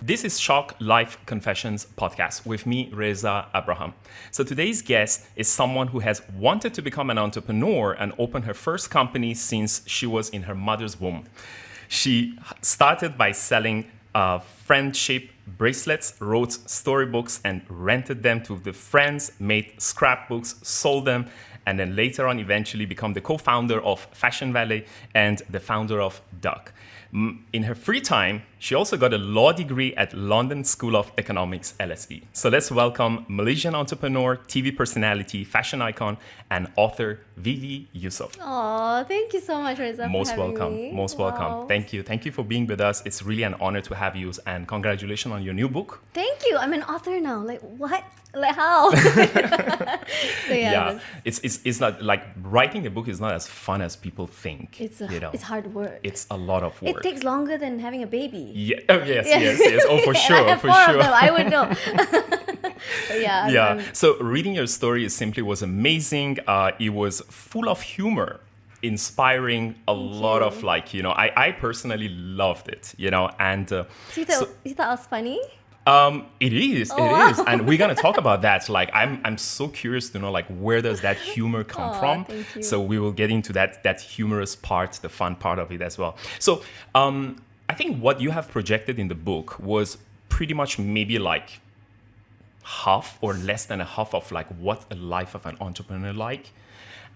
This is Shock Life Confessions podcast with me, Reza Abraham. So today's guest is someone who has wanted to become an entrepreneur and open her first company since she was in her mother's womb. She started by selling friendship bracelets, wrote storybooks and rented them to the friends, made scrapbooks, sold them, and then later on eventually become the co-founder of FashionValet and the founder of Duck. In her free time, she also got a law degree at London School of Economics, LSE. So let's welcome Malaysian entrepreneur, TV personality, fashion icon, and author Vivy Yusof. Oh, thank you so much, Reza, Most for having welcome. me. Most welcome. Thank you. Thank you for being with us. It's really an honor to have you, and congratulations on your new book. Thank you. I'm an author now. Like, what? Like, how? So Yeah, it's not like writing a book is not as fun as people think. It's hard work. It's a lot of work. It takes longer than having a baby. Yeah. Oh, yes. Oh, for sure. And I have For four sure. of them. I would know. But yeah. Yeah. So reading your story simply was amazing. It was full of humor, inspiring, a lot of I personally loved it, and So you thought I was funny? it is, and we're gonna talk about that. Like, I'm so curious to know, like, where does that humor come from? Thank you. So we will get into that humorous part, the fun part of it as well. So, I think what you have projected in the book was pretty much maybe like half or less than a half of like what a life of an entrepreneur like.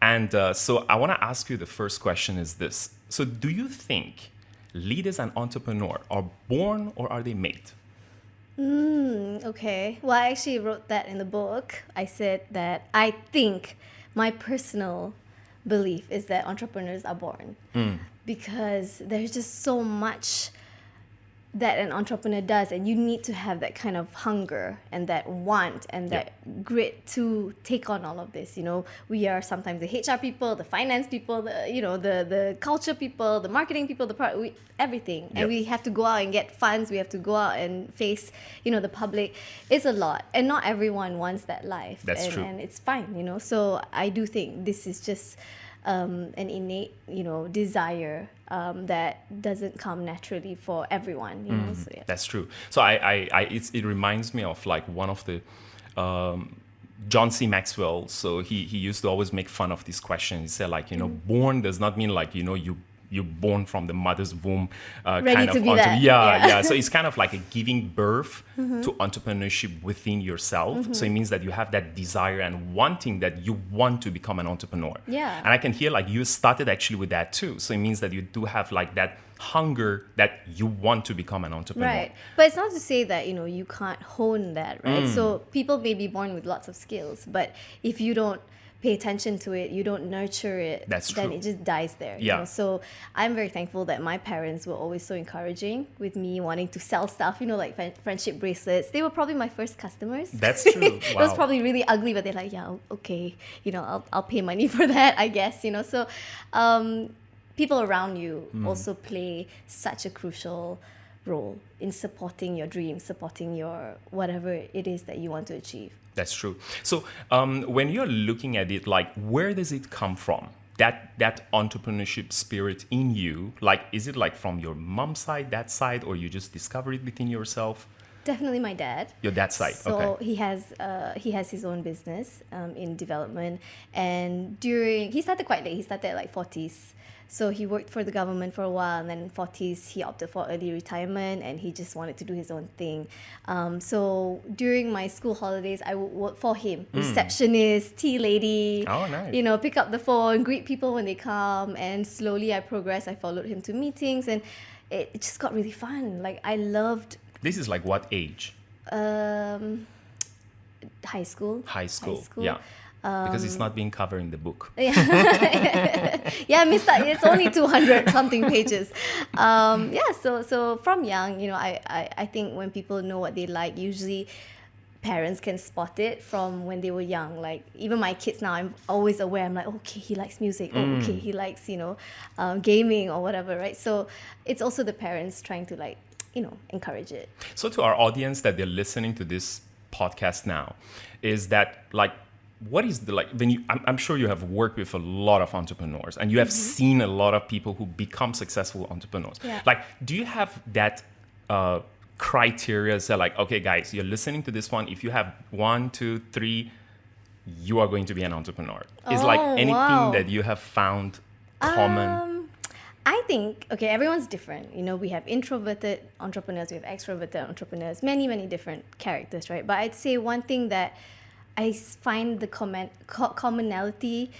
And so I want to ask you, the first question is this: so do you think leaders and entrepreneurs are born or are they made? Okay. Well, I actually wrote that in the book. I said that I think my personal belief is that entrepreneurs are born because there's just so much that an entrepreneur does, and you need to have that kind of hunger and that want and that grit to take on all of this. We are sometimes the HR people, the finance people, the culture people, the marketing people, everything. And we have to go out and get funds. We have to go out and face, the public. It's a lot, and not everyone wants that life. That's true. And it's fine, So I do think this is just an innate, desire that doesn't come naturally for everyone, So, yeah. That's true. So it reminds me of like one of the John C. Maxwell. So he used to always make fun of this question. He said, like, born does not mean like you're born from the mother's womb, Ready kind to of be that. yeah. So it's kind of like a giving birth to entrepreneurship within yourself. So it means that you have that desire and wanting that you want to become an entrepreneur. Yeah. And I can hear like you started actually with that too. So it means that you do have like that hunger that you want to become an entrepreneur. Right. But it's not to say that, you can't hone that, right? So people may be born with lots of skills, but if you don't pay attention to it, you don't nurture it, That's then true. it just dies there. Yeah. So I'm very thankful that my parents were always so encouraging with me wanting to sell stuff, like friendship bracelets. They were probably my first customers. That's true. It was Wow. probably really ugly, but they're like, yeah, okay, I'll pay money for that, I guess, So people around you also play such a crucial role in supporting your dreams, supporting your whatever it is that you want to achieve. That's true. So when you're looking at it, like, where does it come from? That entrepreneurship spirit in you, like, is it like from your mom's side, that side, or you just discover it within yourself? Definitely my dad. Your dad's side, So okay. he has his own business in development, and he started quite late. He started at like 40s. So he worked for the government for a while, and then in 40s he opted for early retirement, and he just wanted to do his own thing. So during my school holidays, I would work for him, receptionist, tea lady. Oh, nice. Pick up the phone, greet people when they come, and slowly I progressed. I followed him to meetings, and it just got really fun. Like, I loved This is like what age? high school. High school. Yeah. Because it's not being covered in the book. Yeah, I missed that. It's only 200 something pages. So from young, I think when people know what they like, usually parents can spot it from when they were young. Like, even my kids now, I'm always aware. I'm like, okay, he likes music. Oh, okay, he likes, gaming or whatever, right? So it's also the parents trying to encourage it. So to our audience that they're listening to this podcast now, is that like, what is the, like, when you, I'm sure you have worked with a lot of entrepreneurs and you have seen a lot of people who become successful entrepreneurs. Yeah. Like, do you have that criteria that like, okay, guys, you're listening to this one. If you have 1, 2, 3, you are going to be an entrepreneur? Is like anything that you have found common? I think, okay, everyone's different. You know, we have introverted entrepreneurs, we have extroverted entrepreneurs, many, many different characters, right? But I'd say one thing that I find the commonality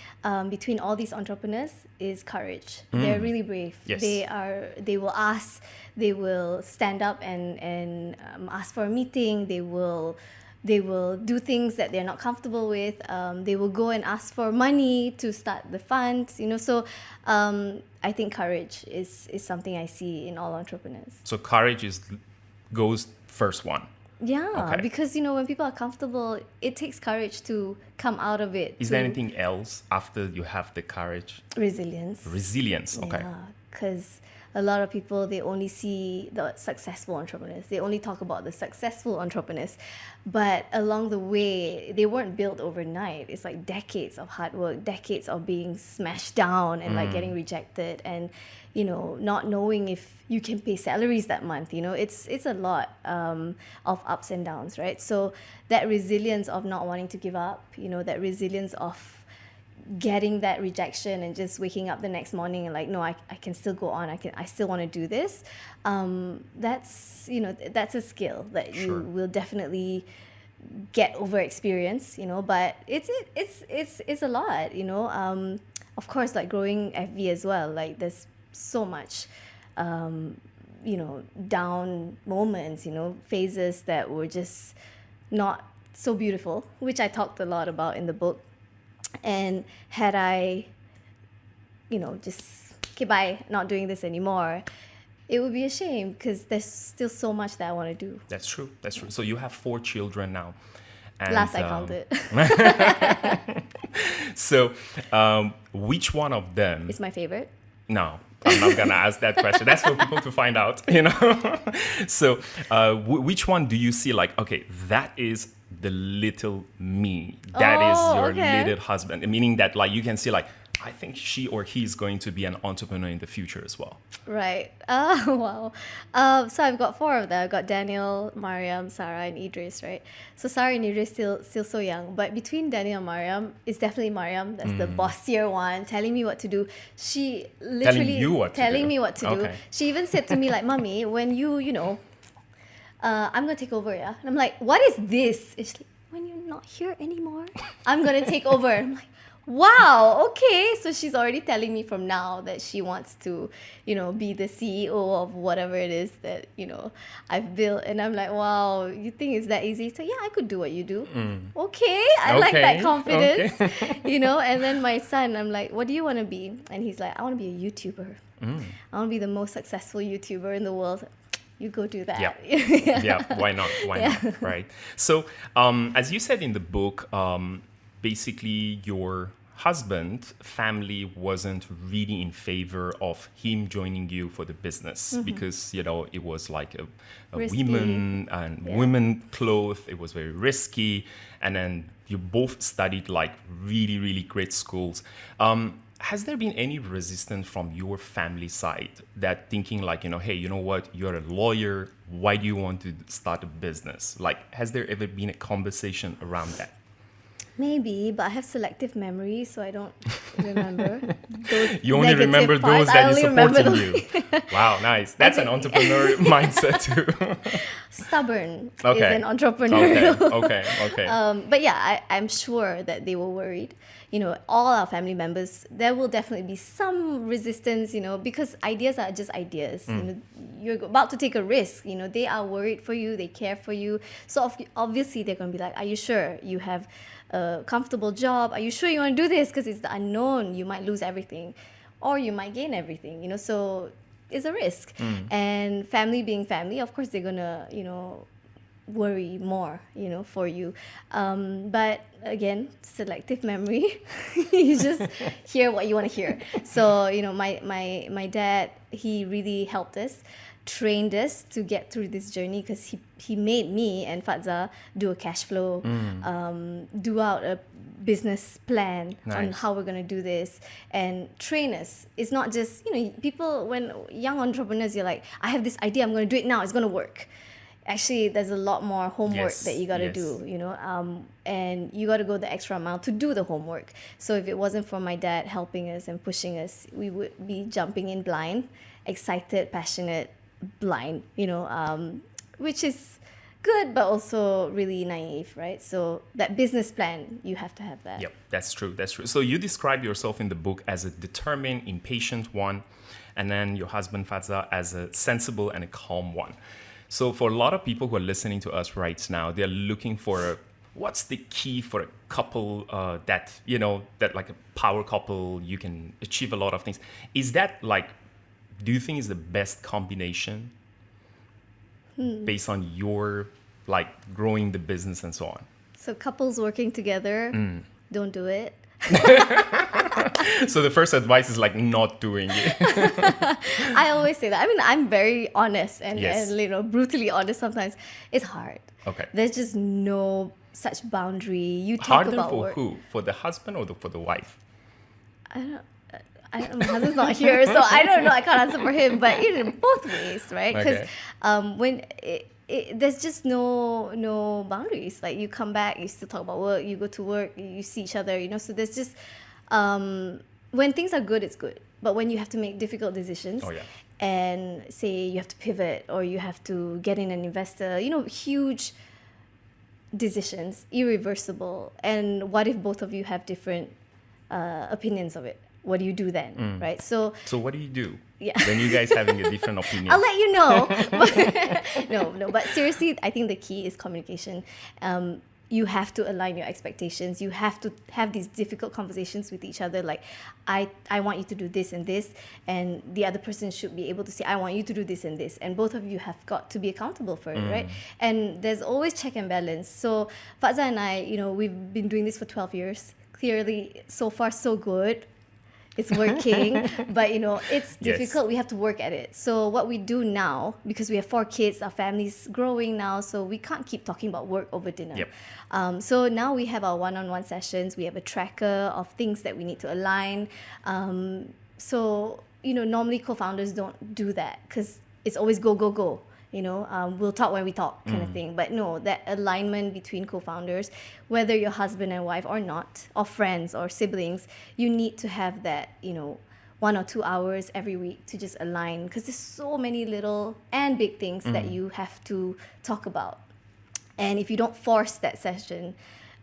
between all these entrepreneurs is courage. They're really brave. Yes. They will ask, they will stand up and ask for a meeting. They will do things that they're not comfortable with. They will go and ask for money to start the funds, you know. So I think courage is something I see in all entrepreneurs. So courage goes first one. Yeah, Okay. because, you know, when people are comfortable, it takes courage to come out of it. Is there anything else after you have the courage? Resilience. Resilience, okay. Yeah, because a lot of people, they only see the successful entrepreneurs. They only talk about the successful entrepreneurs. But along the way, they weren't built overnight. It's like decades of hard work, decades of being smashed down and like getting rejected and, you know, not knowing if you can pay salaries that month. You know, it's a lot of ups and downs, right? So that resilience of not wanting to give up, you know, that resilience of getting that rejection and just waking up the next morning and like, no, I can still go on. I still want to do this. That's, you know, that's a skill that you will definitely get over experience, you know, but it's a lot, you know. Of course, like growing FV as well, like there's so much, you know, down moments, you know, phases that were just not so beautiful, which I talked a lot about in the book. And had I, you know, just, okay, bye, not doing this anymore, it would be a shame because there's still so much that I want to do. That's true. That's true. So you have 4 children now. And, Last I counted. So which one of them... Is my favorite? No, I'm not going to ask that question. That's for people to find out, you know. So which one do you see like, okay, that is the little me. That is your little husband. Meaning that like you can see like, I think she or he is going to be an entrepreneur in the future as well. Right. Wow. So I've got 4 of them. I've got Daniel, Mariam, Sarah, and Idris, right? So Sarah and Idris still so young. But between Daniel and Mariam, it's definitely Mariam. That's the bossier one, telling me what to do. She literally telling me what to do. She even said to me like, Mommy, when you know, I'm going to take over, yeah? And I'm like, what is this? It's like, when you're not here anymore, I'm going to take over. I'm like, wow, okay. So she's already telling me from now that she wants to, you know, be the CEO of whatever it is that, you know, I've built. And I'm like, wow, you think it's that easy? So yeah, I could do what you do. Okay, I like that confidence, you know. And then my son, I'm like, what do you want to be? And he's like, I want to be a YouTuber. I want to be the most successful YouTuber in the world. You go do that. Yeah, why not? Why not, right? So as you said in the book, basically your husband family wasn't really in favor of him joining you for the business because, you know, it was like a women and women clothes. It was very risky. And then you both studied like really, really great schools. Has there been any resistance from your family side that thinking like, you know, hey, you know what, you're a lawyer, why do you want to start a business? Like, has there ever been a conversation around that? Maybe, but I have selective memory, so I don't remember those. You only remember those that is supporting you. Wow, nice. That's an entrepreneur mindset too. Stubborn is an entrepreneur. Okay. But yeah, I'm sure that they were worried. You know, all our family members, there will definitely be some resistance, you know, because ideas are just ideas. You know, you're about to take a risk. You know, they are worried for you. They care for you. So obviously they're going to be like, are you sure you have a comfortable job? Are you sure you want to do this? Because it's the unknown. You might lose everything or you might gain everything, you know, so it's a risk. And family being family, of course, they're going to, you know, worry more, you know, for you. But again, selective memory. You just hear what you want to hear. So, you know, my dad, he really helped us, trained us to get through this journey because he made me and Fadza do a cash flow, do out a business plan on how we're going to do this and train us. It's not just, you know, people, when young entrepreneurs, you're like, I have this idea, I'm going to do it now, it's going to work. actually there's a lot more homework Yes, that you got to yes. do, and you got to go the extra mile to do the homework. So if it wasn't for my dad helping us and pushing us, we would be jumping in blind, excited, passionate, blind, which is good, but also really naive, right? So that business plan, you have to have that. Yep, that's true. That's true. So you describe yourself in the book as a determined, impatient one, and then your husband Fadza as a sensible and a calm one. So for a lot of people who are listening to us right now, they're looking for what's the key for a couple that like a power couple, you can achieve a lot of things. Is that like, do you think is the best combination based on your like growing the business and so on? So couples working together, don't do it. So the first advice is like not doing it. I always say that. I mean, I'm very honest and, Yes. and brutally honest sometimes. It's hard. Okay. There's just no such boundary. You talk Harder about for work. who? For the husband or for the wife? I don't, my husband's not here, so I don't know. I can't answer for him, but both ways, right? Because Okay. when there's just no boundaries. Like you come back, you still talk about work. You go to work, you see each other. So there's just when things are good, it's good. But when you have to make difficult decisions, Oh, yeah. and say you have to pivot or you have to get in an investor, huge decisions, irreversible. And what if both of you have different opinions of it? What do you do then, right? So So what do you do Yeah. when you guys having a different opinion? I'll let you know. No, but seriously, I think the key is communication. You have to align your expectations. You have to have these difficult conversations with each other. Like, I want you to do this and this, and the other person should be able to say, I want you to do this and this. And both of you have got to be accountable for it, right? And there's always check and balance. So Fadza and I, we've been doing this for 12 years. Clearly, so far, so good. It's working, but it's Yes. difficult. We have to work at it. So what we do now, because we have 4 kids, our family's growing now, so we can't keep talking about work over dinner. Yep. So now we have our one-on-one sessions. We have a tracker of things that we need to align. So normally co-founders don't do that because it's always go, go, go. We'll talk when we talk kind of thing. But no, that alignment between co-founders, whether you're husband and wife or not, or friends or siblings, you need to have that, 1 or 2 hours every week to just align, because there's so many little and big things that you have to talk about. And if you don't force that session,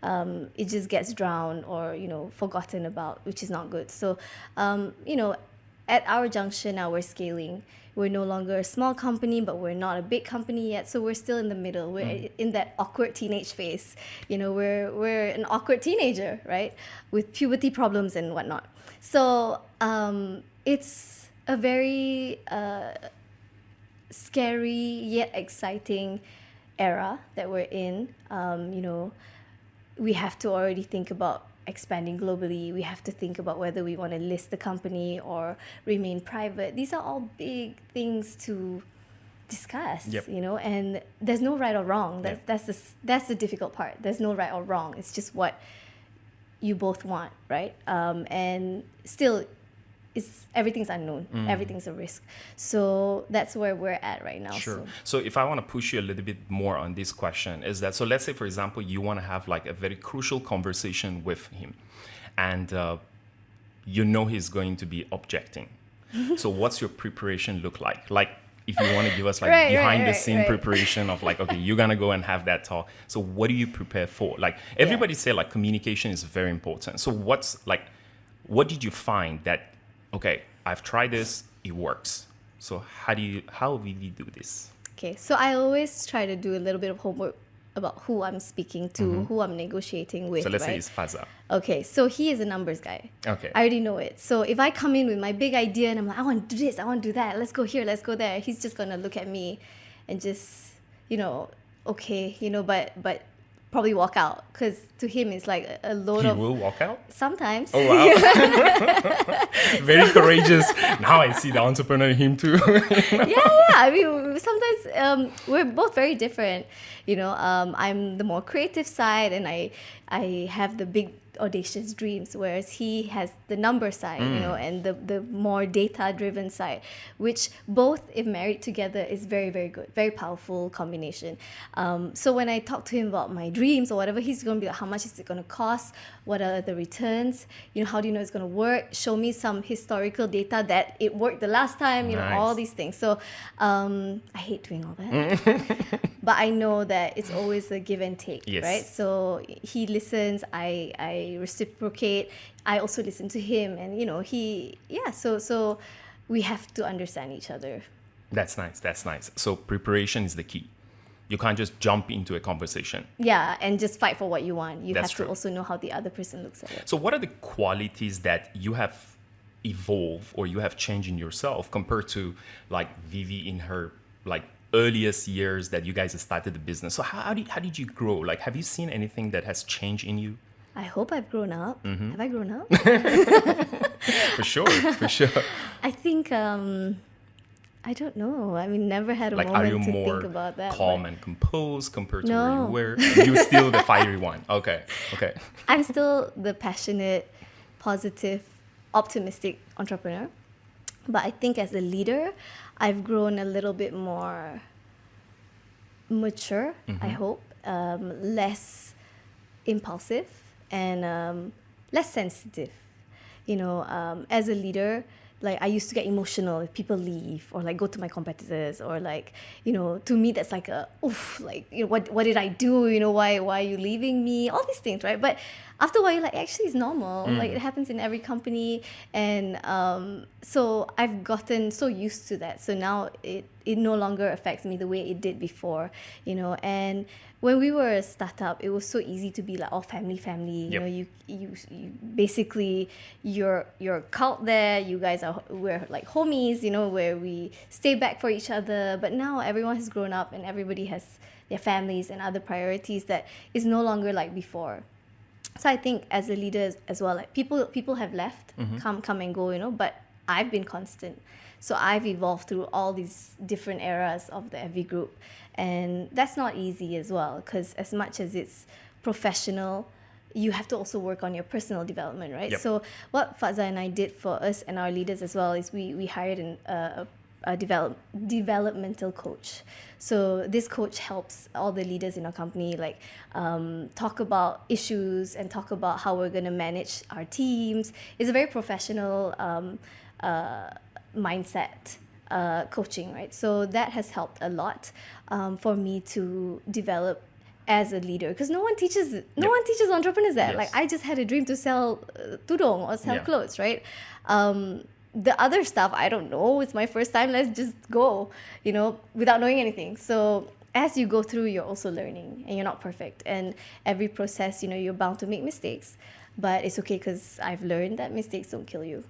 it just gets drowned or, forgotten about, which is not good. So, at our junction now, we're scaling. We're no longer a small company, but we're not a big company yet. So we're still in the middle. We're in that awkward teenage phase. We're an awkward teenager, right? With puberty problems and whatnot. So it's a very scary yet exciting era that we're in. We have to already think about expanding globally. We have to think about whether we want to list the company or remain private. These are all big things to discuss, Yep. and there's no right or wrong. That's the difficult part. There's no right or wrong. It's just what you both want, right? And still, everything's unknown. Everything's a risk. So that's where we're at right now. Sure. So if I want to push you a little bit more on this question, is that, so let's say, for example, you want to have like a very crucial conversation with him, and he's going to be objecting. So what's your preparation look like? Like, if you want to give us like behind the scene preparation of like, okay, you're going to go and have that talk. So what do you prepare for? Like, everybody say like communication is very important. So what did you find that, okay, I've tried this, it works. So how will we do this? Okay, so I always try to do a little bit of homework about who I'm speaking to, who I'm negotiating with. So let's say right? it's Fadza. Okay, so he is a numbers guy. Okay. I already know it. So if I come in with my big idea and I'm like, I want to do this, I want to do that, let's go here, let's go there, he's just gonna look at me and just, okay, but probably walk out, because to him it's like a load of. He will walk out? Sometimes. Oh, wow. Very courageous. Now I see the entrepreneur in him too. Yeah. I mean, sometimes we're both very different. I'm the more creative side, and I have the big audacious dreams, whereas he has the number side, and the more data-driven side, which both, if married together, is very, very good, very powerful combination. So when I talk to him about my dreams or whatever, he's going to be like, how much is it going to cost? What are the returns? How do you know it's going to work? Show me some historical data that it worked the last time, all these things. So I hate doing all that. But I know that it's always a give and take, right? So he listens, I reciprocate, I also listen to him, and so we have to understand each other. That's nice. So preparation is the key. You can't just jump into a conversation. Yeah, and just fight for what you want. That's have true. to also know how the other person looks at it. So what are the qualities that you have evolved or you have changed in yourself compared to like Vivy in her like earliest years that you guys started the business? So how did you grow? Like, have you seen anything that has changed in you? I hope I've grown up. Have I grown up? For sure. I think I don't know. I mean, never had a Like, are you moment to more think about that. calm and composed compared to No. where you were? You're still the fiery one. Okay. I'm still the passionate, positive, optimistic entrepreneur. But I think as a leader, I've grown a little bit more mature, I hope, less impulsive and less sensitive. As a leader, like I used to get emotional if people leave or like go to my competitors or like, to me that's like what did I do? Why are you leaving me? All these things, right? But after a while, you're like, actually it's normal. Like it happens in every company. And so I've gotten so used to that. So now it no longer affects me the way it did before, and when we were a startup, it was so easy to be like all family. Yep. You basically you're a cult there. You guys we're like homies, where we stay back for each other. But now everyone has grown up and everybody has their families and other priorities that is no longer like before. So I think as a leader as well, like people have left, come and go, but I've been constant. So I've evolved through all these different eras of the FV group. And that's not easy as well, because as much as it's professional, you have to also work on your personal development, right? Yep. So what Fadza and I did for us and our leaders as well is we hired a developmental coach. So this coach helps all the leaders in our company like talk about issues and talk about how we're going to manage our teams. It's a very professional mindset coaching, right? So that has helped a lot for me to develop as a leader, because no one teaches entrepreneurs that. Yes. Like I just had a dream to sell tudong or sell Yeah. clothes, right? The other stuff, I don't know. It's my first time. Let's just go, without knowing anything. So as you go through, you're also learning, and you're not perfect. And every process, you're bound to make mistakes. But it's okay, because I've learned that mistakes don't kill you.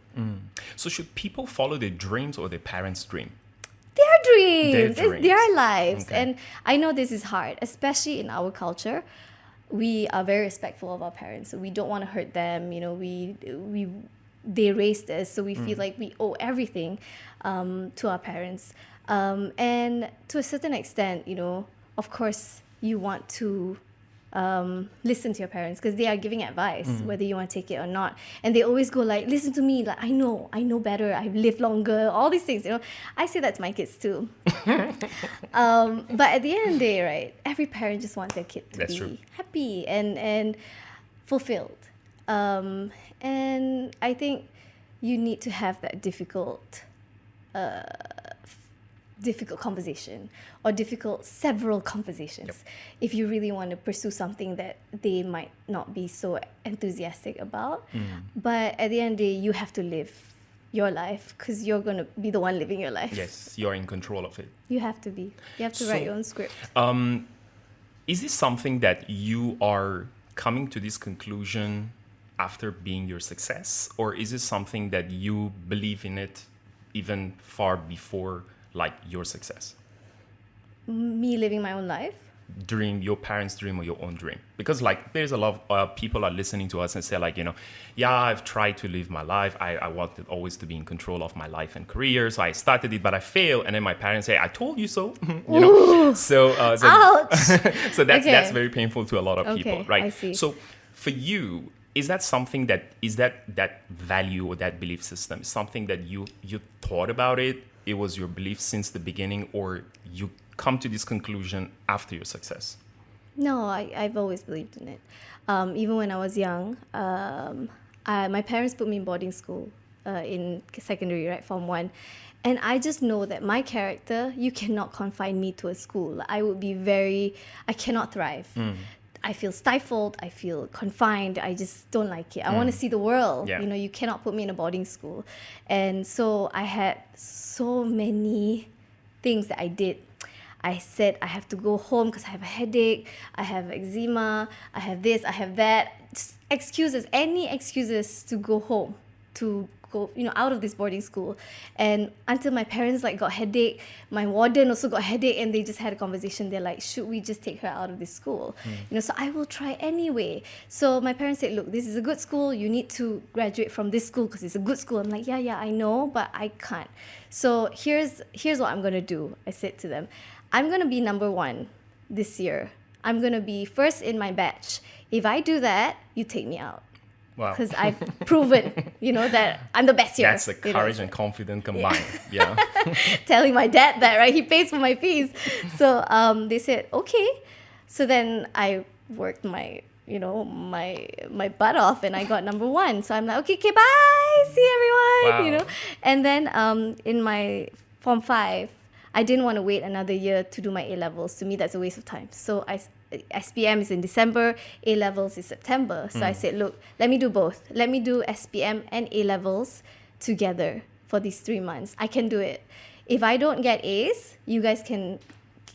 So should people follow their dreams or their parents' dream? Their dreams. Their It's their dreams. lives. Okay. And I know this is hard, especially in our culture. We are very respectful of our parents. So we don't want to hurt them. They raised us, so we feel like we owe everything to our parents. And to a certain extent, of course, you want to listen to your parents, because they are giving advice, whether you want to take it or not. And they always go like, listen to me, like I know better, I've lived longer, all these things. I say that to my kids too. But at the end of the day, right, every parent just wants their kid to That's be true. happy and fulfilled. And I think you need to have that difficult conversation, or several conversations. Yep. If you really want to pursue something that they might not be so enthusiastic about. But at the end of the day, you have to live your life, because you're going to be the one living your life. Yes, you're in control of it. You have to be. You have to write your own script. Is this something that you are coming to this conclusion after being your success, or is it something that you believe in it even far before like your success? Me living my own life? During your parents' dream or your own dream? Because like there's a lot of people are listening to us and say like, I've tried to live my life. I wanted always to be in control of my life and career. So I started it, but I failed. And then my parents say, I told you so. So Ouch! so that's Okay. very painful to a lot of people, Okay, right? I see. So for you, is that something that value or that belief system is something that you thought about it was your belief since the beginning, or you come to this conclusion after your success? No, I've always believed in it. Even when I was young, my parents put me in boarding school in secondary, right, Form 1. And I just know that my character, you cannot confine me to a school. I cannot thrive. I feel stifled. I feel confined. I just don't like it. I want to see the world. Yeah. You cannot put me in a boarding school. And so I had so many things that I did. I said I have to go home because I have a headache, I have eczema, I have this, I have that. Just excuses, any excuses to go home, to go, out of this boarding school. And until my parents got headache, my warden also got headache, and they just had a conversation. They're like, should we just take her out of this school? So I will try anyway. So my parents said, look, this is a good school. You need to graduate from this school because it's a good school. I'm like, yeah, I know, but I can't. So here's what I'm going to do. I said to them, I'm going to be number 1 this year. I'm going to be first in my batch. If I do that, you take me out. Wow. Because I've proven, that I'm the best here. That's the courage and confidence combined. Yeah. Telling my dad that, right? He pays for my fees. So they said, okay. So then I worked my butt off, and I got number 1. So I'm like, okay, bye. See everyone, Wow. And then in my Form 5, I didn't want to wait another year to do my A-levels. To me, that's a waste of time. So SPM is in December, A-levels is September. So I said, look, let me do both. Let me do SPM and A-levels together for these 3 months. I can do it. If I don't get A's, you guys can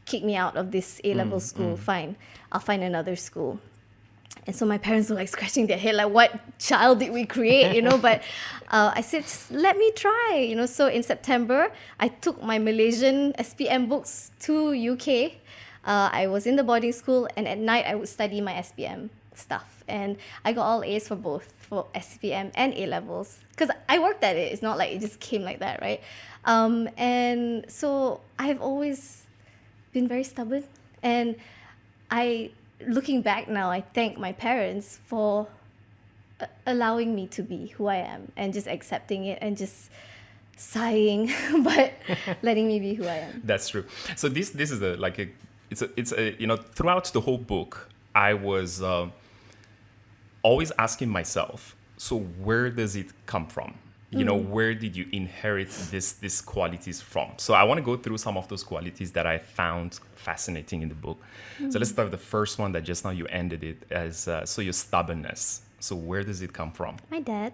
kick me out of this A-level school. Fine. I'll find another school. And so my parents were scratching their head, what child did we create, But I said, just let me try, So in September, I took my Malaysian SPM books to UK. I was in the boarding school, and at night I would study my SPM stuff. And I got all A's for both, for SPM and A-levels. Because I worked at it. It's not like it just came like that, right? And so I've always been very stubborn. And looking back now, I thank my parents for allowing me to be who I am, and just accepting it, and just sighing, but letting me be who I am. That's true. So this is it's a throughout the whole book, I was always asking myself, so where does it come from? Where did you inherit these qualities from? So I want to go through some of those qualities that I found fascinating in the book. So let's start with the first one that just now you ended it as, so your stubbornness. So where does it come from? My dad.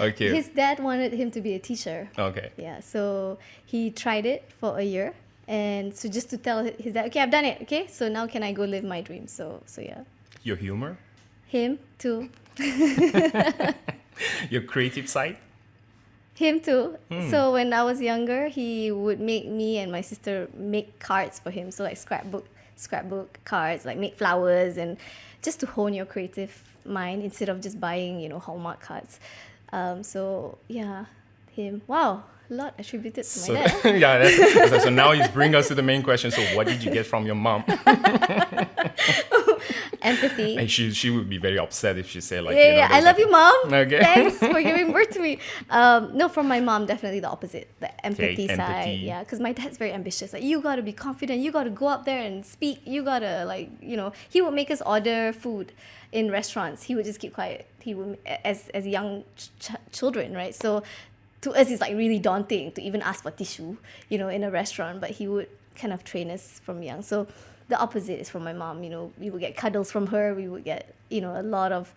Okay. His dad wanted him to be a teacher. Okay. Yeah, so he tried it for a year. And so just to tell his dad, okay, I've done it. Okay, so now can I go live my dream? So yeah. Your humor? Him too. Your creative side? Him too. So when I was younger, he would make me and my sister make cards for him. So scrapbook cards, make flowers, and just to hone your creative mind instead of just buying, Hallmark cards. So yeah, him. Wow, a lot attributed to my dad. Yeah, so now you bring us to the main question. So what did you get from your mom? Empathy. And she would be very upset if she said I love you, mom. Okay. Thanks for giving birth to me. No, from my mom, definitely the opposite, the empathy side. Empathy. Yeah, because my dad's very ambitious. You gotta be confident. You gotta go up there and speak. You gotta he would make us order food in restaurants. He would just keep quiet. He would, as young children, right? So to us, it's really daunting to even ask for tissue, in a restaurant. But he would kind of train us from young. So the opposite is from my mom. We would get cuddles from her. We would get, a lot of,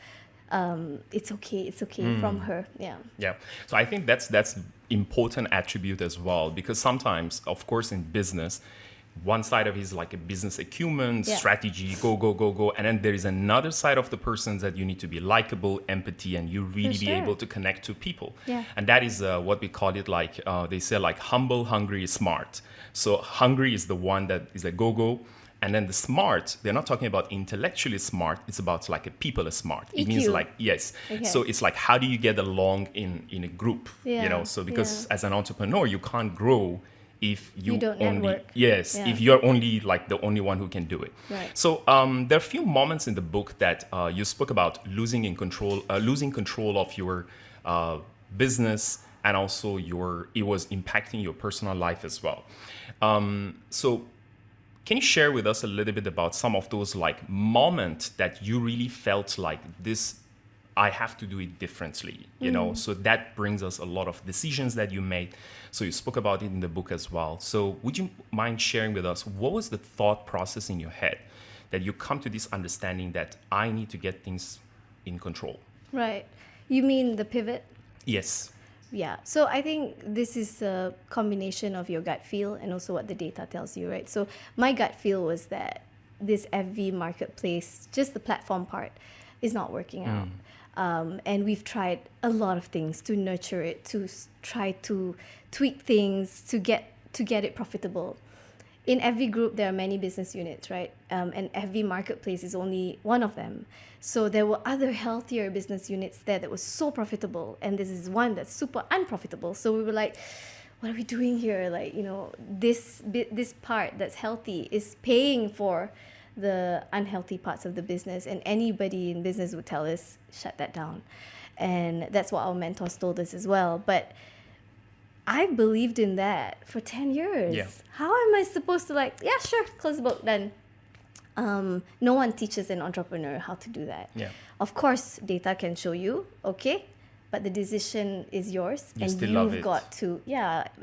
it's okay from her. Yeah. Yeah. So I think that's important attribute as well, because sometimes, of course, in business, one side of it is like a business acumen, strategy, go. And then there is another side of the person that you need to be likable, empathy, and you really be able to connect to people. Yeah. And that is what we call it, they say humble, hungry, smart. So hungry is the one that is a go. And then the smart, they're not talking about intellectually smart. It's about a people are smart. It EQ. means yes. Okay. So it's how do you get along in a group? Yeah. So because as an entrepreneur, you can't grow if you don't only network. yes Yeah. if you're only like the only one who can do it. Right. So there are a few moments in the book that you spoke about losing control of your business, and also it was impacting your personal life as well. So can you share with us a little bit about some of those like moments that you really felt like this, I have to do it differently, you know? So that brings us a lot of decisions that you made. So you spoke about it in the book as well. So would you mind sharing with us, what was the thought process in your head that you come to this understanding that I need to get things in control? Right. You mean the pivot? Yes. Yeah. So I think this is a combination of your gut feel and also what the data tells you, right? So my gut feel was that this FV marketplace, just the platform part, is not working out. And we've tried a lot of things to nurture it, to try to tweak things to get it profitable. In every group, there are many business units, right? And every marketplace is only one of them. So there were other healthier business units there that was so profitable, and this is one that's super unprofitable. So we were like, what are we doing here? Like, you know, this part that's healthy is paying for the unhealthy parts of the business, and anybody in business would tell us, shut that down. And that's what our mentors told us as well. But I believed in that for 10 years. Yeah. How am I supposed to sure, close the book, done. No one teaches an entrepreneur how to do that. Yeah. Of course, data can show you, okay, but the decision is yours, You and still love you've it. got to,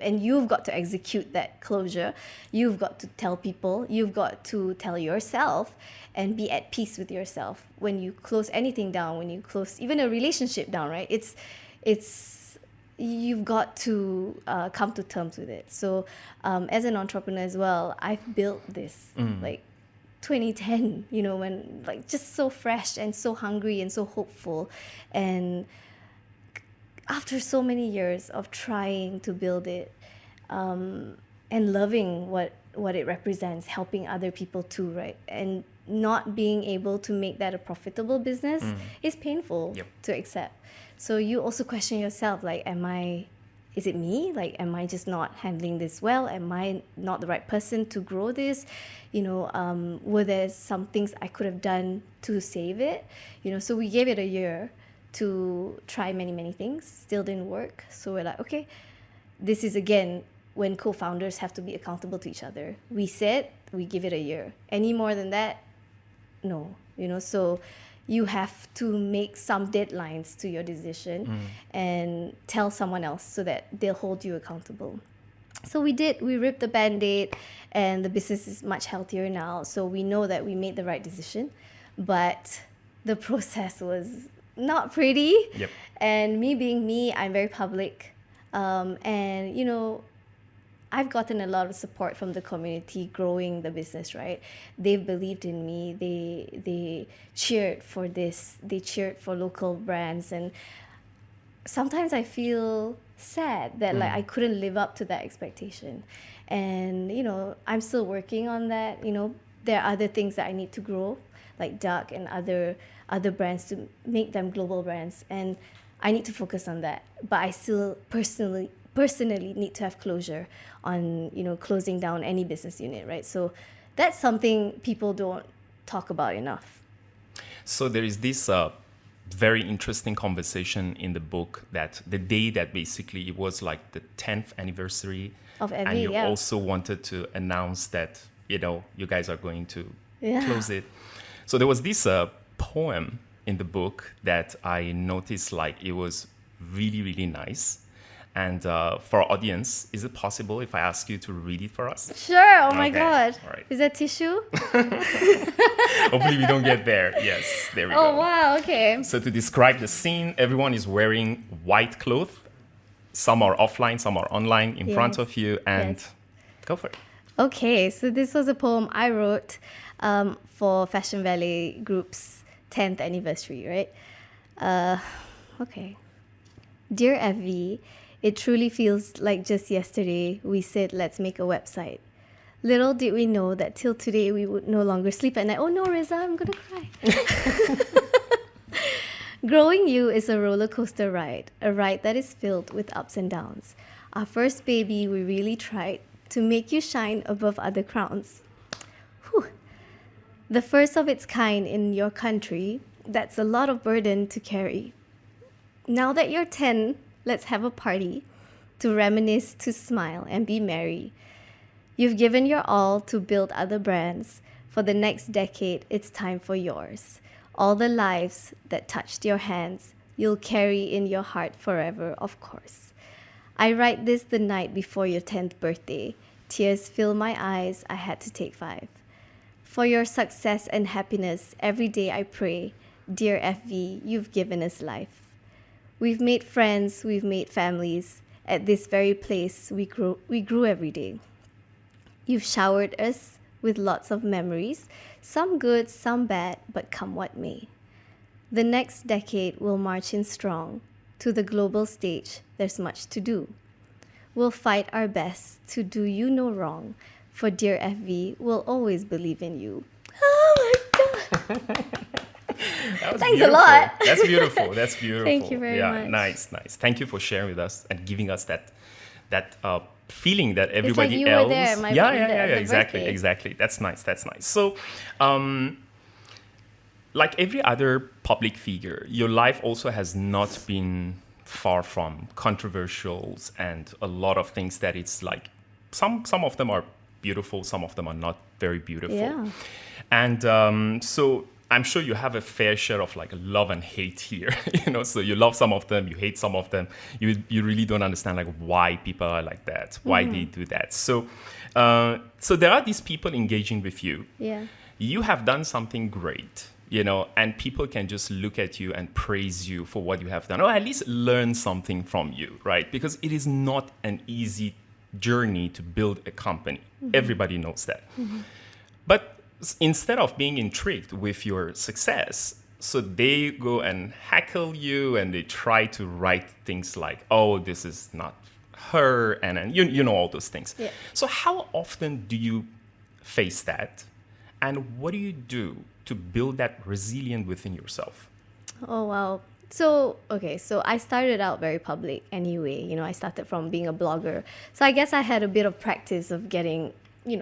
and you've got to execute that closure. You've got to tell people, you've got to tell yourself, and be at peace with yourself when you close anything down, when you close even a relationship down, right? It's you've got to come to terms with it. So as an entrepreneur as well, I've built this like 2010, you know, when like just so fresh and so hungry and so hopeful. And after so many years of trying to build it and loving what it represents, helping other people too, right? And not being able to make that a profitable business is painful Yep. to accept. So you also question yourself, like, is it me? Like, am I just not handling this well? Am I not the right person to grow this? You know, were there some things I could have done to save it? You know, so we gave it a year to try many, many things. Still didn't work. So we're like, okay, this is again when co-founders have to be accountable to each other. We said we give it a year. Any more than that, no. You know, so you have to make some deadlines to your decision and tell someone else so that they'll hold you accountable. So we did. We ripped the Band-Aid, and the business is much healthier now. So we know that we made the right decision, but the process was not pretty. Yep. And me being me, I'm very public. And, you know, I've gotten a lot of support from the community growing the business, right? They've believed in me. They cheered for this. They cheered for local brands. And sometimes I feel sad that like I couldn't live up to that expectation. And, you know, I'm still working on that. You know, there are other things that I need to grow, like Duck and other brands, to make them global brands. And I need to focus on that. But I still personally need to have closure on, you know, closing down any business unit, right? So that's something people don't talk about enough. So there is this very interesting conversation in the book that the day that basically it was like the 10th anniversary Of and Evie, you yeah. also wanted to announce that, you know, you guys are going to Yeah. close it. So there was this poem in the book that I noticed, like it was really, really nice. And for our audience, is it possible if I ask you to read it for us? Sure. Oh my Okay, God. all right. Is that tissue? Hopefully we don't get there. Yes, there we Oh, go. wow. Okay. So to describe the scene, everyone is wearing white clothes. Some are offline, some are online in front Yes. of you. And Yes. go for it. Okay. So this was a poem I wrote for FashionValet Group's 10th anniversary, right? Okay. Dear Evie, it truly feels like just yesterday we said, let's make a website. Little did we know that till today we would no longer sleep at night. Oh no, Reza, I'm going to cry. Growing you is a roller coaster ride, a ride that is filled with ups and downs. Our first baby, we really tried to make you shine above other crowns. Whew. The first of its kind in your country, that's a lot of burden to carry. Now that you're 10, let's have a party to reminisce, to smile, and be merry. You've given your all to build other brands. For the next decade, it's time for yours. All the lives that touched your hands, you'll carry in your heart forever, of course. I write this the night before your 10th birthday. Tears fill my eyes, I had to take 5. For your success and happiness, every day I pray. Dear FV, you've given us life. We've made friends, we've made families. At this very place, we grew every day. You've showered us with lots of memories, some good, some bad, but come what may. The next decade will march in strong. To the global stage, there's much to do. We'll fight our best to do you no wrong, for dear FV, we'll always believe in you. Oh my God! That was Thanks beautiful. a lot. That's beautiful. That's beautiful. Thank you very yeah, much. Nice. Thank you for sharing with us and giving us that feeling that It's like everybody you else. were there, my the Exactly, birthday. exactly. That's nice. So, like every other public figure, your life also has not been far from controversials and a lot of things that it's like some of them are beautiful, some of them are not very beautiful. Yeah. And so I'm sure you have a fair share of like love and hate here, so you love some of them, you hate some of them. You really don't understand like why people are like that, why they do that. So there are these people engaging with you. Yeah. You have done something great, and people can just look at you and praise you for what you have done, or at least learn something from you, right? Because it is not an easy journey to build a company. Everybody knows that. But instead of being intrigued with your success, so they go and heckle you and they try to write things like, oh, this is not her, and you know all those things. Yeah. So how often do you face that? And what do you do to build that resilience within yourself? Oh, wow. So I started out very public anyway. I started from being a blogger. So I guess I had a bit of practice of getting,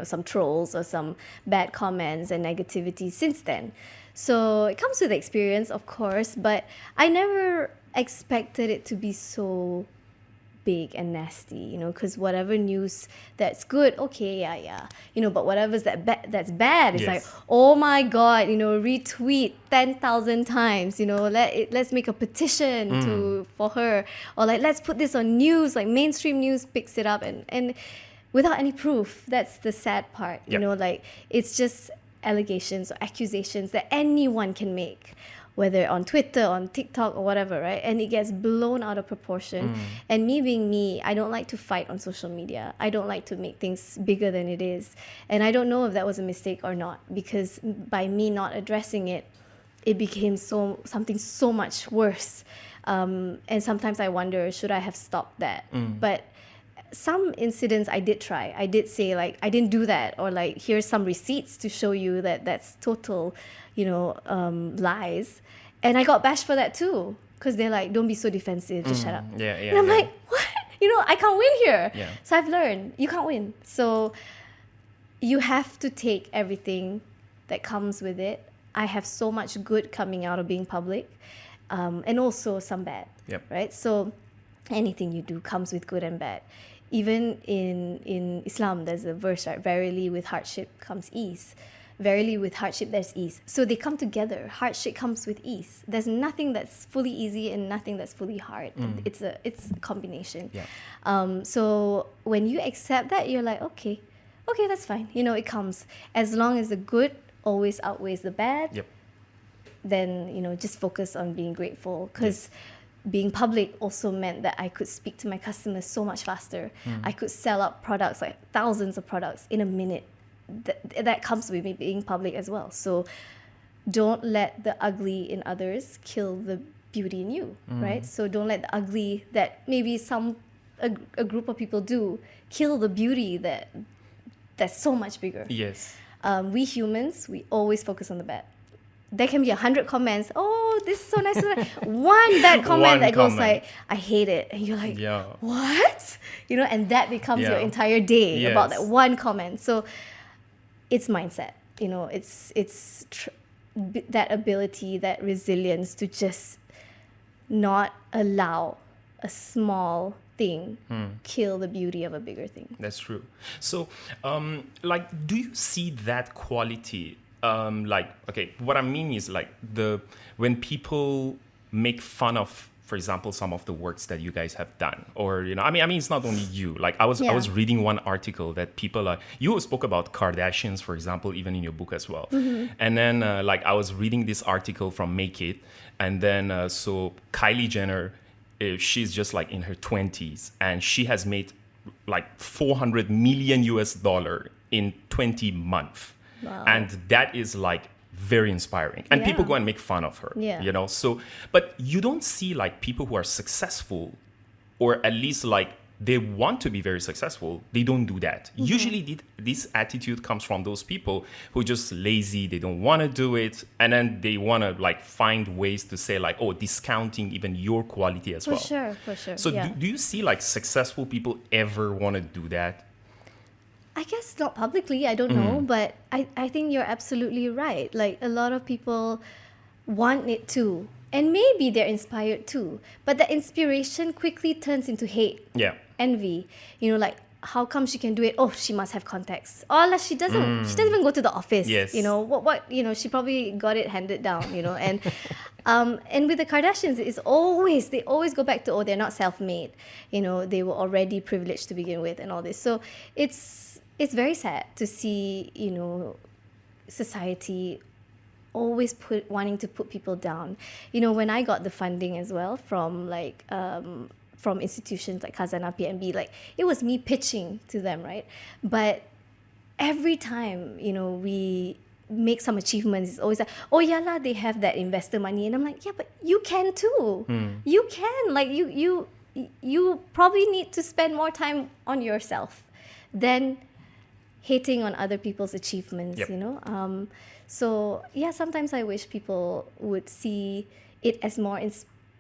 some trolls or some bad comments and negativity since then. So it comes with experience, of course, but I never expected it to be so big and nasty, because whatever news that's good, okay, yeah, but whatever's that's bad, it's Yes. like, oh my God, retweet 10,000 times, let's make a petition for her, or like let's put this on news, like mainstream news picks it up and without any proof. That's the sad part, Yep. like it's just allegations or accusations that anyone can make, whether on Twitter, on TikTok, or whatever, right? And it gets blown out of proportion. And me being me, I don't like to fight on social media. I don't like to make things bigger than it is. And I don't know if that was a mistake or not, because by me not addressing it, it became something so much worse. And sometimes I wonder, should I have stopped that? But some incidents I did try. I did say like, I didn't do that, or like, here's some receipts to show you that that's total, lies. And I got bashed for that too, because they're like, don't be so defensive, just shut up. Yeah. And I'm like, what? I can't win here. Yeah. So I've learned, you can't win. So you have to take everything that comes with it. I have so much good coming out of being public, and also some bad, Yep. right? So anything you do comes with good and bad. Even in Islam, there's a verse, right? Verily with hardship comes ease. Verily with hardship there's ease. So they come together. Hardship comes with ease. There's nothing that's fully easy and nothing that's fully hard. It's a combination. Yeah. So when you accept that, you're like, okay, that's fine. It comes. As long as the good always outweighs the bad, Yep. then just focus on being grateful, because being public also meant that I could speak to my customers so much faster. I could sell out products, like thousands of products in a minute. That comes with me being public as well. So don't let the ugly in others kill the beauty in you, right? So don't let the ugly that maybe a group of people do kill the beauty that's so much bigger. Yes. We humans, we always focus on the bad. there can be 100 comments. Oh, this is so nice. One bad comment One that goes comment. like, I hate it. And you're like, Yeah. what? You know, and that becomes Yeah. your entire day about Yes. that one comment. So it's mindset. You know, that ability, that resilience to just not allow a small thing kill the beauty of a bigger thing. That's true. So, like, do you see that quality? Like, okay, what I mean is like when people make fun of, for example, some of the works that you guys have done, or I mean, it's not only you. Like, I was reading one article that people are. You spoke about Kardashians, for example, even in your book as well. And then, like, I was reading this article from Make It, and then so Kylie Jenner. She's just like in her 20s and she has made like $400 million in 20 months. Wow. And that is like very inspiring. And people go and make fun of her, so, but you don't see like people who are successful, or at least like they want to be very successful. They don't do that. Usually this attitude comes from those people who are just lazy. They don't want to do it. And then they want to like find ways to say like, oh, discounting even your quality as well. For sure. So do you see like successful people ever want to do that? I guess not publicly, I don't know, but I think you're absolutely right. Like a lot of people want it too. And maybe they're inspired too. But the inspiration quickly turns into hate. Yeah. Envy. Like how come she can do it? Oh, she must have contacts. Or like she doesn't even go to the office. Yes. What she probably got it handed down, and and with the Kardashians, they always go back to, oh, they're not self-made. They were already privileged to begin with and all this. So it's very sad to see, society always wanting to put people down. When I got the funding as well from like from institutions like Khazanah, PNB, like it was me pitching to them, right? But every time, we make some achievements, it's always like, oh yeah lah, they have that investor money. And I'm like, yeah, but you can too. You can. Like you probably need to spend more time on yourself than hating on other people's achievements, So yeah, sometimes I wish people would see it as more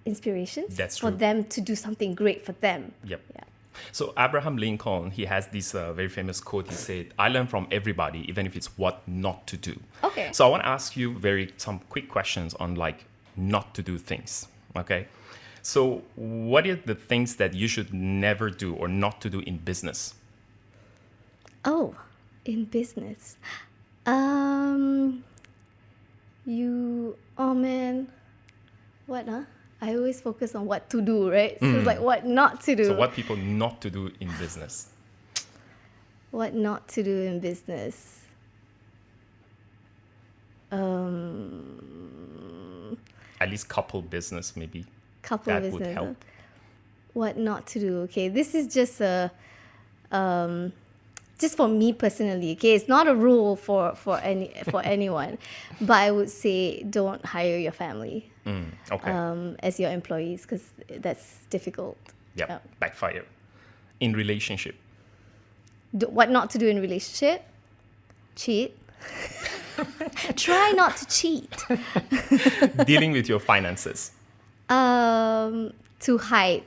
inspirations for them to do something great for them. Yep. Yeah. So Abraham Lincoln, he has this very famous quote. He said, "I learn from everybody, even if it's what not to do." Okay. So I want to ask you some quick questions on like not to do things. Okay. So what are the things that you should never do or not to do in business? Oh, in business. Oh man, what, huh? I always focus on what to do, right? So it's like what not to do. So what people not to do in business? What not to do in business? At least couple business, maybe. Couple that business. would help. What not to do? Okay, this is just just for me personally. Okay, it's not a rule for anyone, but I would say don't hire your family as your employees, because that's difficult. Yeah, backfire. In relationship. What not to do in relationship? Cheat. Try not to cheat. Dealing with your finances. To hide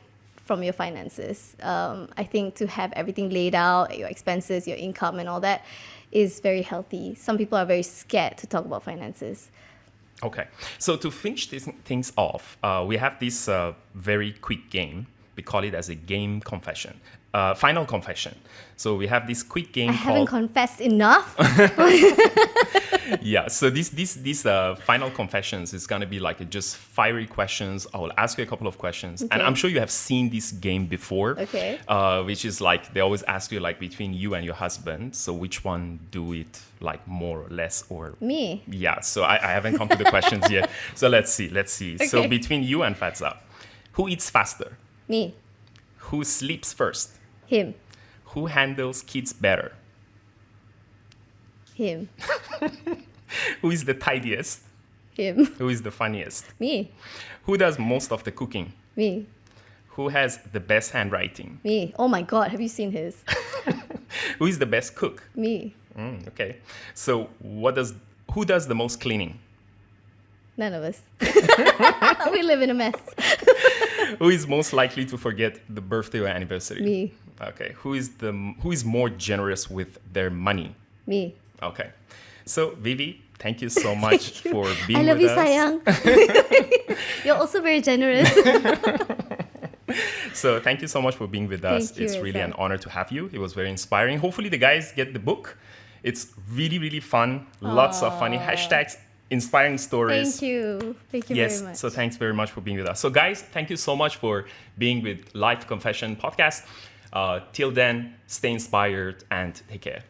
from your finances. I think to have everything laid out, your expenses, your income and all that is very healthy. Some people are very scared to talk about finances. Okay. So to finish these things off, we have this very quick game. We call it as a game confession. Final confession. So we have this quick game I haven't confessed enough. Yeah, so this final confessions is going to be like just fiery questions. I will ask you a couple of questions. Okay. And I'm sure you have seen this game before. Okay. Which is like, they always ask you like between you and your husband. So which one do it like more or less, or... Me. Yeah, so I haven't come to the questions yet. So let's see. Okay. So between you and Fadza, who eats faster? Me. Who sleeps first? Him. Who handles kids better? Him. Who is the tidiest? Him. Who is the funniest? Me. Who does most of the cooking? Me. Who has the best handwriting? Me. Oh my God, have you seen his? Who is the best cook? Me. Okay. So who does the most cleaning? None of us. We live in a mess. Who is most likely to forget the birthday or anniversary? Me. Okay. Who is more generous with their money? Me. Okay. So, Vivy, thank you so much for being I love with you, us. Sayang. You're also very generous. So thank you so much for being with us. Thank you, It's really Reza. an honor to have you. It was very inspiring. Hopefully the guys get the book. It's really, really fun. Lots of funny hashtags, inspiring stories. Thank you. Thank you Yes, very much. so thanks very much for being with us. So guys, thank you so much for being with Life Confession Podcast. Till then, stay inspired and take care.